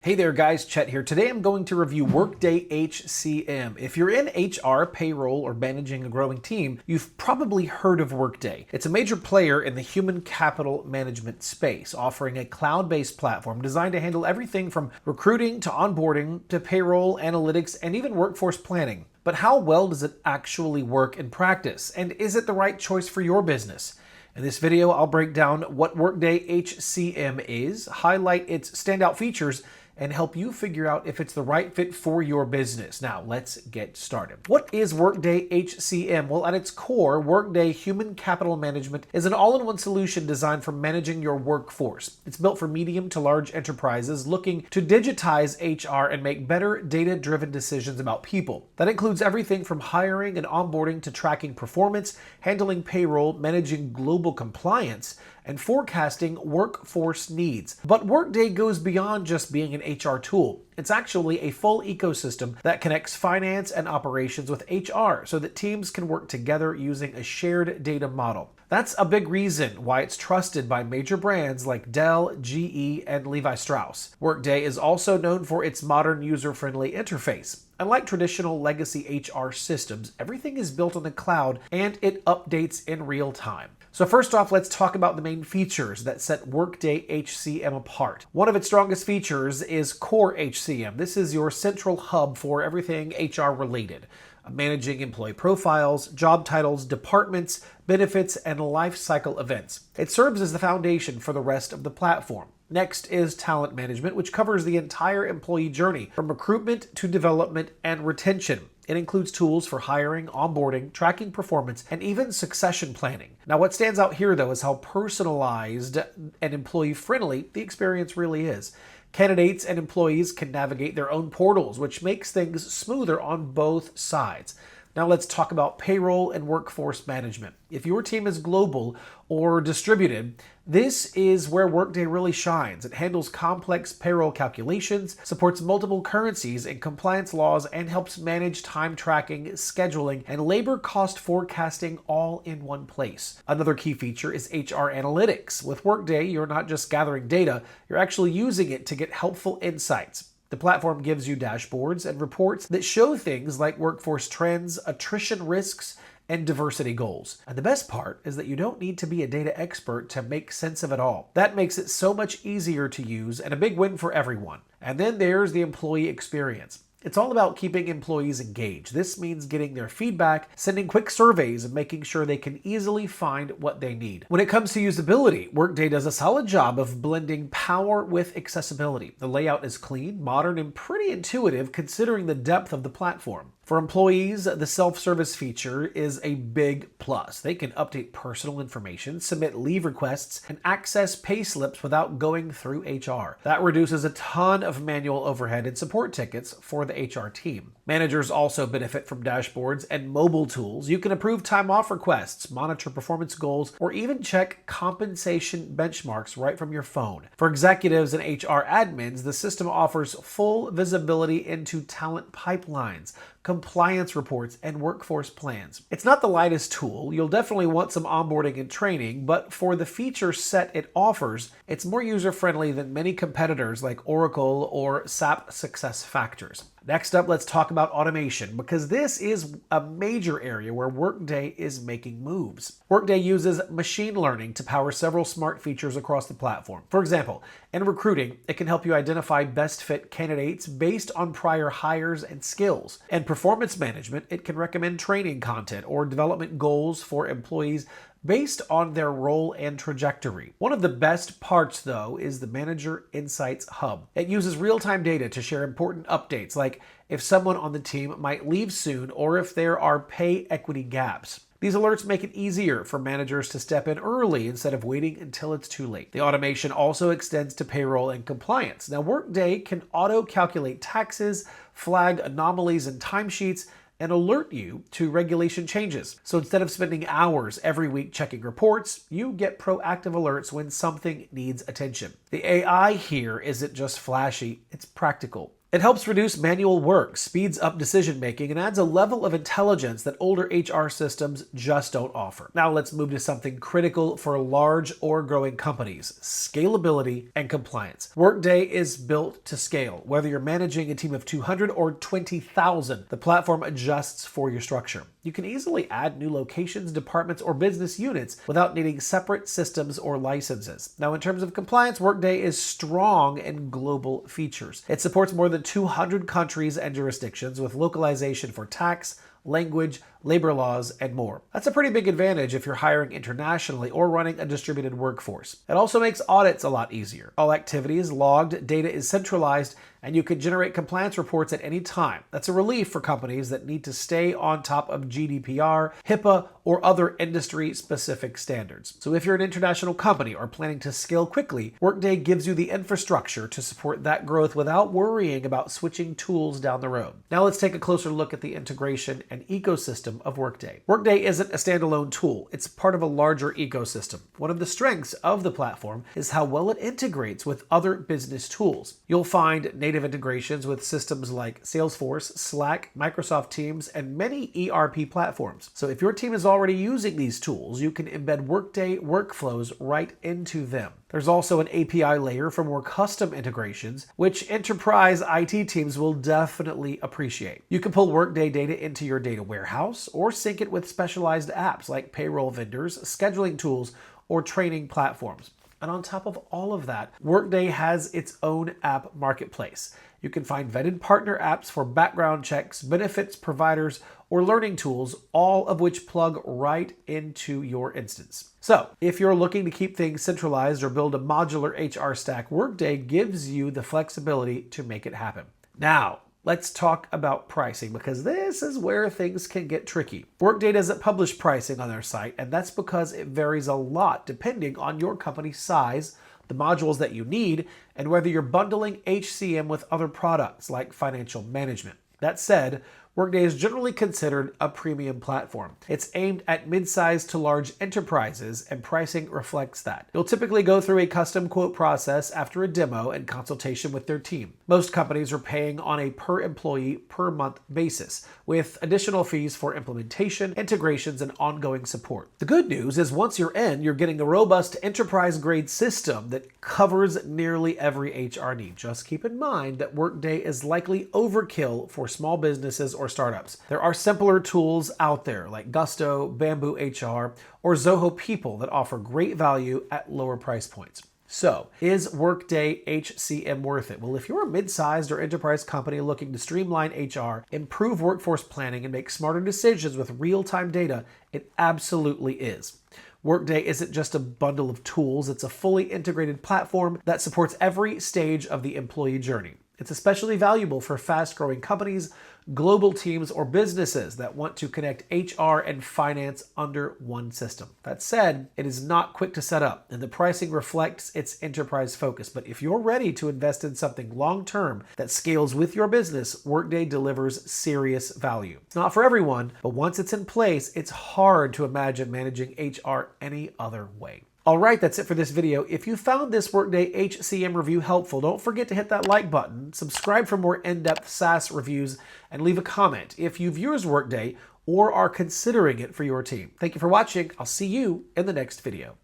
Hey there guys, Chet here. Today I'm going to review Workday HCM. If you're in HR, payroll, or managing a growing team, you've probably heard of Workday. It's a major player in the human capital management space, offering a cloud-based platform designed to handle everything from recruiting to onboarding to payroll, analytics, and even workforce planning. But how well does it actually work in practice? And is it the right choice for your business? In this video, I'll break down what Workday HCM is, highlight its standout features, and help you figure out if it's the right fit for your business. Now, let's get started. What is Workday HCM? Well, at its core, Workday Human Capital Management is an all-in-one solution designed for managing your workforce. It's built for medium to large enterprises looking to digitize HR and make better data-driven decisions about people. That includes everything from hiring and onboarding to tracking performance, handling payroll, managing global compliance, and forecasting workforce needs. But Workday goes beyond just being an HR tool. It's actually a full ecosystem that connects finance and operations with HR so that teams can work together using a shared data model. That's a big reason why it's trusted by major brands like Dell, GE, and Levi Strauss. Workday is also known for its modern user-friendly interface. Unlike traditional legacy HR systems, everything is built on the cloud and it updates in real time. So first off, let's talk about the main features that set Workday HCM apart. One of its strongest features is Core HCM. This is your central hub for everything HR related, managing employee profiles, job titles, departments, benefits, and life cycle events. It serves as the foundation for the rest of the platform. Next is talent management, which covers the entire employee journey, from recruitment to development and retention. It includes tools for hiring, onboarding, tracking performance, and even succession planning. Now, what stands out here, though, is how personalized and employee-friendly the experience really is. Candidates and employees can navigate their own portals, which makes things smoother on both sides. Now let's talk about payroll and workforce management. If your team is global or distributed, this is where Workday really shines. It handles complex payroll calculations, supports multiple currencies and compliance laws, and helps manage time tracking, scheduling, and labor cost forecasting all in one place. Another key feature is HR analytics. With Workday, you're not just gathering data, you're actually using it to get helpful insights. The platform gives you dashboards and reports that show things like workforce trends, attrition risks, and diversity goals. And the best part is that you don't need to be a data expert to make sense of it all. That makes it so much easier to use and a big win for everyone. And then there's the employee experience. It's all about keeping employees engaged. This means getting their feedback, sending quick surveys, and making sure they can easily find what they need. When it comes to usability, Workday does a solid job of blending power with accessibility. The layout is clean, modern, and pretty intuitive considering the depth of the platform. For employees, the self-service feature is a big plus. They can update personal information, submit leave requests, and access pay slips without going through HR. That reduces a ton of manual overhead and support tickets for the HR team. Managers also benefit from dashboards and mobile tools. You can approve time off requests, monitor performance goals, or even check compensation benchmarks right from your phone. For executives and HR admins, the system offers full visibility into talent pipelines, compliance reports, and workforce plans. It's not the lightest tool. You'll definitely want some onboarding and training, but for the feature set it offers, it's more user-friendly than many competitors like Oracle or SAP SuccessFactors. Next up, let's talk about automation, because this is a major area where Workday is making moves. Workday uses machine learning to power several smart features across the platform. For example, in recruiting, it can help you identify best fit candidates based on prior hires and skills. In performance management, it can recommend training content or development goals for employees based on their role and trajectory. One of the best parts, though, is the Manager Insights Hub. It uses real-time data to share important updates, like if someone on the team might leave soon or if there are pay equity gaps. These alerts make it easier for managers to step in early instead of waiting until it's too late. The automation also extends to payroll and compliance. Now, Workday can auto-calculate taxes, flag anomalies in timesheets, and alert you to regulation changes. So instead of spending hours every week checking reports, you get proactive alerts when something needs attention. The AI here isn't just flashy, it's practical. It helps reduce manual work, speeds up decision-making, and adds a level of intelligence that older HR systems just don't offer. Now let's move to something critical for large or growing companies: scalability and compliance. Workday is built to scale. Whether you're managing a team of 200 or 20,000, the platform adjusts for your structure. You can easily add new locations, departments, or business units without needing separate systems or licenses. Now, in terms of compliance, Workday is strong in global features. It supports more than 200 countries and jurisdictions with localization for tax, language, labor laws, and more. That's a pretty big advantage if you're hiring internationally or running a distributed workforce. It also makes audits a lot easier. All activity is logged, data is centralized, and you can generate compliance reports at any time. That's a relief for companies that need to stay on top of GDPR, HIPAA, or other industry-specific standards. So if you're an international company or planning to scale quickly, Workday gives you the infrastructure to support that growth without worrying about switching tools down the road. Now let's take a closer look at the integration and ecosystem of Workday. Workday isn't a standalone tool. It's part of a larger ecosystem. One of the strengths of the platform is how well it integrates with other business tools. You'll find native integrations with systems like Salesforce, Slack, Microsoft Teams, and many ERP platforms. So if your team is already using these tools, you can embed Workday workflows right into them. There's also an API layer for more custom integrations, which enterprise IT teams will definitely appreciate. You can pull Workday data into your data warehouse or sync it with specialized apps like payroll vendors, scheduling tools, or training platforms. And on top of all of that, Workday has its own app marketplace. You can find vetted partner apps for background checks, benefits providers, or learning tools, all of which plug right into your instance. So, if you're looking to keep things centralized or build a modular HR stack, Workday gives you the flexibility to make it happen. Now, let's talk about pricing, because this is where things can get tricky. Workday doesn't publish pricing on their site, and that's because it varies a lot depending on your company's size, the modules that you need, and whether you're bundling HCM with other products like financial management. That said, Workday is generally considered a premium platform. It's aimed at mid-sized to large enterprises, and pricing reflects that. You'll typically go through a custom quote process after a demo and consultation with their team. Most companies are paying on a per employee per month basis, with additional fees for implementation, integrations, and ongoing support. The good news is once you're in, you're getting a robust enterprise-grade system that covers nearly every HR need. Just keep in mind that Workday is likely overkill for small businesses or startups. There are simpler tools out there like Gusto, Bamboo HR, or Zoho People that offer great value at lower price points. So, is Workday HCM worth it? Well, if you're a mid-sized or enterprise company looking to streamline HR, improve workforce planning, and make smarter decisions with real-time data, it absolutely is. Workday isn't just a bundle of tools, it's a fully integrated platform that supports every stage of the employee journey. It's especially valuable for fast-growing companies, global teams, or businesses that want to connect HR and finance under one system. That said, it is not quick to set up, and the pricing reflects its enterprise focus. But if you're ready to invest in something long-term that scales with your business, Workday delivers serious value. It's not for everyone, but once it's in place, it's hard to imagine managing HR any other way. All right, that's it for this video. If you found this Workday HCM review helpful, don't forget to hit that like button, subscribe for more in-depth SaaS reviews, and leave a comment if you've used Workday or are considering it for your team. Thank you for watching. I'll see you in the next video.